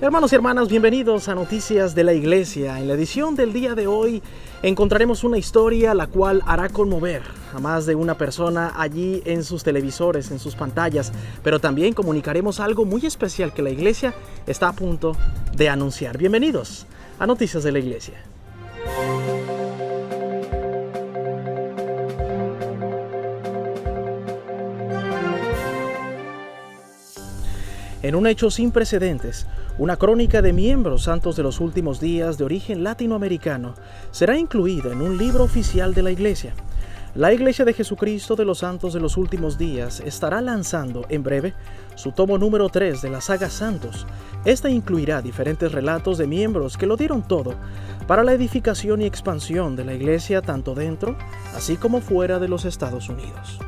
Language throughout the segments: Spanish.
Hermanos y hermanas, bienvenidos a Noticias de la Iglesia. En la edición del día de hoy encontraremos una historia la cual hará conmover a más de una persona allí en sus televisores, en sus pantallas, pero también comunicaremos algo muy especial que la Iglesia está a punto de anunciar. Bienvenidos a Noticias de la Iglesia. En un hecho sin precedentes, una crónica de miembros santos de los últimos días de origen latinoamericano será incluida en un libro oficial de la Iglesia. La Iglesia de Jesucristo de los Santos de los Últimos Días estará lanzando en breve su tomo número 3 de la saga Santos. Esta incluirá diferentes relatos de miembros que lo dieron todo para la edificación y expansión de la Iglesia tanto dentro así como fuera de los Estados Unidos.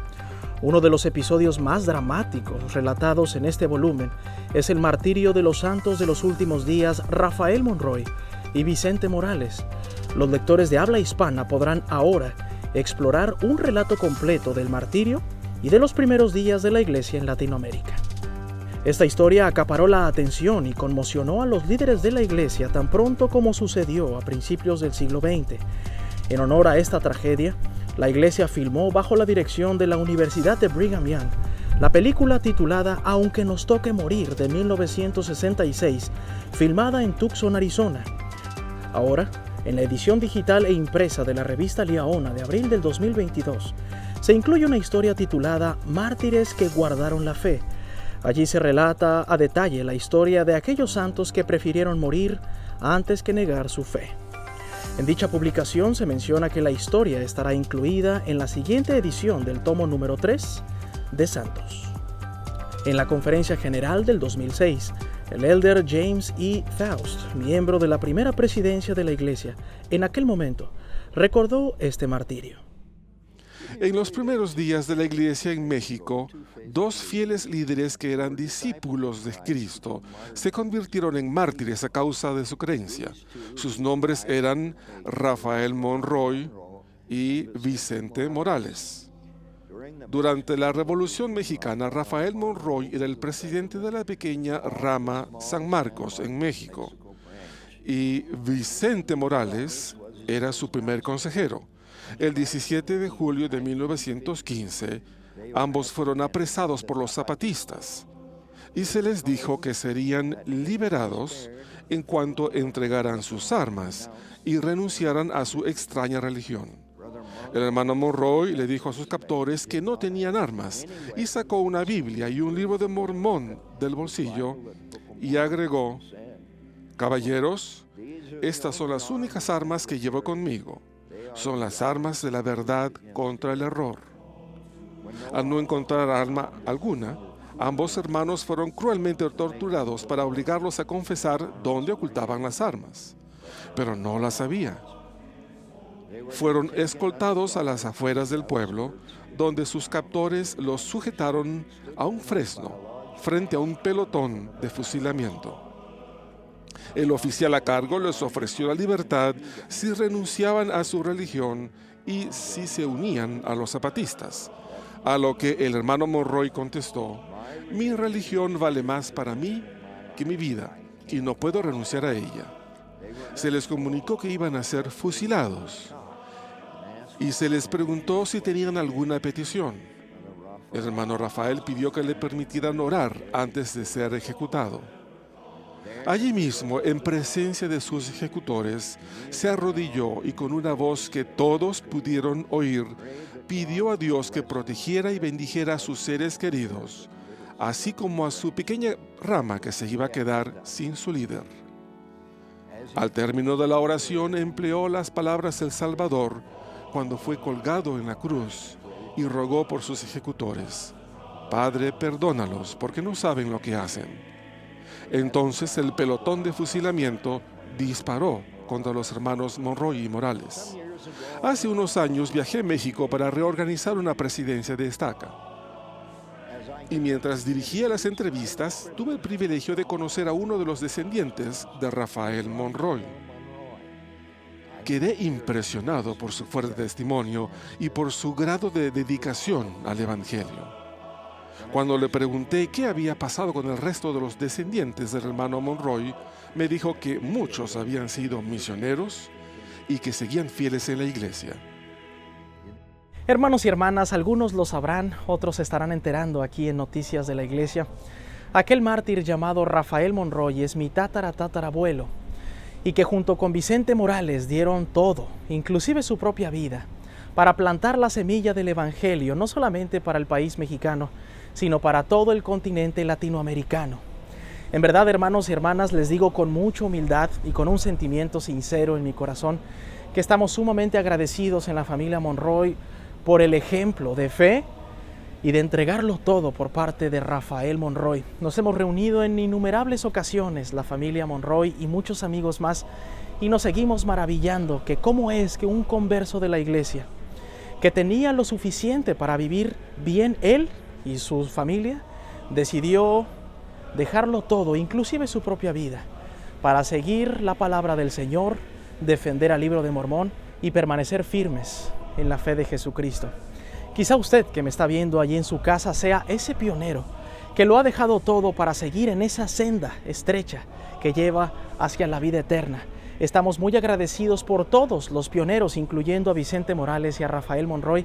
Uno de los episodios más dramáticos relatados en este volumen es el martirio de los santos de los últimos días Rafael Monroy y Vicente Morales. Los lectores de habla hispana podrán ahora explorar un relato completo del martirio y de los primeros días de la Iglesia en Latinoamérica. Esta historia acaparó la atención y conmocionó a los líderes de la Iglesia tan pronto como sucedió a principios del siglo XX. En honor a esta tragedia, la Iglesia filmó bajo la dirección de la Universidad de Brigham Young la película titulada Aunque nos toque morir de 1966, filmada en Tucson, Arizona. Ahora, en la edición digital e impresa de la revista Liaona de abril del 2022, se incluye una historia titulada Mártires que guardaron la fe. Allí se relata a detalle la historia de aquellos santos que prefirieron morir antes que negar su fe. En dicha publicación se menciona que la historia estará incluida en la siguiente edición del tomo número 3 de Santos. En la conferencia general del 2006, el elder James E. Faust, miembro de la primera presidencia de la Iglesia, en aquel momento, recordó este martirio. En los primeros días de la Iglesia en México, dos fieles líderes que eran discípulos de Cristo se convirtieron en mártires a causa de su creencia. Sus nombres eran Rafael Monroy y Vicente Morales. Durante la Revolución Mexicana, Rafael Monroy era el presidente de la pequeña rama San Marcos en México y Vicente Morales era su primer consejero. El 17 de julio de 1915, ambos fueron apresados por los zapatistas y se les dijo que serían liberados en cuanto entregaran sus armas y renunciaran a su extraña religión. El hermano Monroy le dijo a sus captores que no tenían armas y sacó una Biblia y un libro de Mormón del bolsillo y agregó: «Caballeros, estas son las únicas armas que llevo conmigo. Son las armas de la verdad contra el error». Al no encontrar arma alguna, ambos hermanos fueron cruelmente torturados para obligarlos a confesar dónde ocultaban las armas, pero no las había. Fueron escoltados a las afueras del pueblo, donde sus captores los sujetaron a un fresno frente a un pelotón de fusilamiento. El oficial a cargo les ofreció la libertad si renunciaban a su religión y si se unían a los zapatistas, a lo que el hermano Monroy contestó: «Mi religión vale más para mí que mi vida y no puedo renunciar a ella». Se les comunicó que iban a ser fusilados y se les preguntó si tenían alguna petición. El hermano Rafael pidió que le permitieran orar antes de ser ejecutado. Allí mismo, en presencia de sus ejecutores, se arrodilló y con una voz que todos pudieron oír, pidió a Dios que protegiera y bendijera a sus seres queridos, así como a su pequeña rama que se iba a quedar sin su líder. Al término de la oración empleó las palabras del Salvador cuando fue colgado en la cruz y rogó por sus ejecutores: «Padre, perdónalos porque no saben lo que hacen». Entonces el pelotón de fusilamiento disparó contra los hermanos Monroy y Morales. Hace unos años viajé a México para reorganizar una presidencia de estaca. Y mientras dirigía las entrevistas, tuve el privilegio de conocer a uno de los descendientes de Rafael Monroy. Quedé impresionado por su fuerte testimonio y por su grado de dedicación al Evangelio. Cuando le pregunté qué había pasado con el resto de los descendientes del hermano Monroy, me dijo que muchos habían sido misioneros y que seguían fieles en la iglesia. Hermanos y hermanas, algunos lo sabrán, otros se estarán enterando aquí en Noticias de la Iglesia. Aquel mártir llamado Rafael Monroy es mi tatarabuelo, y que junto con Vicente Morales dieron todo, inclusive su propia vida, para plantar la semilla del Evangelio, no solamente para el país mexicano, sino para todo el continente latinoamericano. En verdad, hermanos y hermanas, les digo con mucha humildad y con un sentimiento sincero en mi corazón, que estamos sumamente agradecidos en la familia Monroy por el ejemplo de fe y de entregarlo todo por parte de Rafael Monroy. Nos hemos reunido en innumerables ocasiones, la familia Monroy y muchos amigos más, y nos seguimos maravillando que cómo es que un converso de la iglesia, que tenía lo suficiente para vivir bien él y su familia, decidió dejarlo todo, inclusive su propia vida, para seguir la palabra del Señor, defender al Libro de Mormón y permanecer firmes en la fe de Jesucristo. Quizá usted que me está viendo allí en su casa sea ese pionero que lo ha dejado todo para seguir en esa senda estrecha que lleva hacia la vida eterna. Estamos muy agradecidos por todos los pioneros, incluyendo a Vicente Morales y a Rafael Monroy,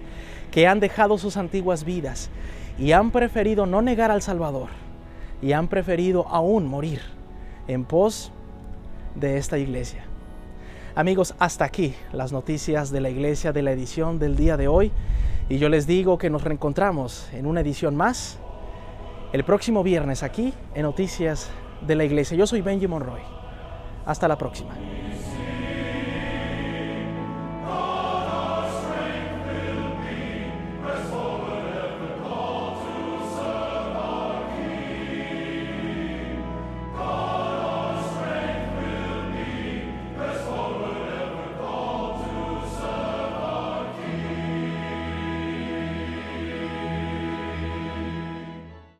que han dejado sus antiguas vidas y han preferido no negar al Salvador y han preferido aún morir en pos de esta iglesia. Amigos, hasta aquí las noticias de la iglesia de la edición del día de hoy, y yo les digo que nos reencontramos en una edición más el próximo viernes aquí en Noticias de la Iglesia. Yo soy Benji Monroy. Hasta la próxima.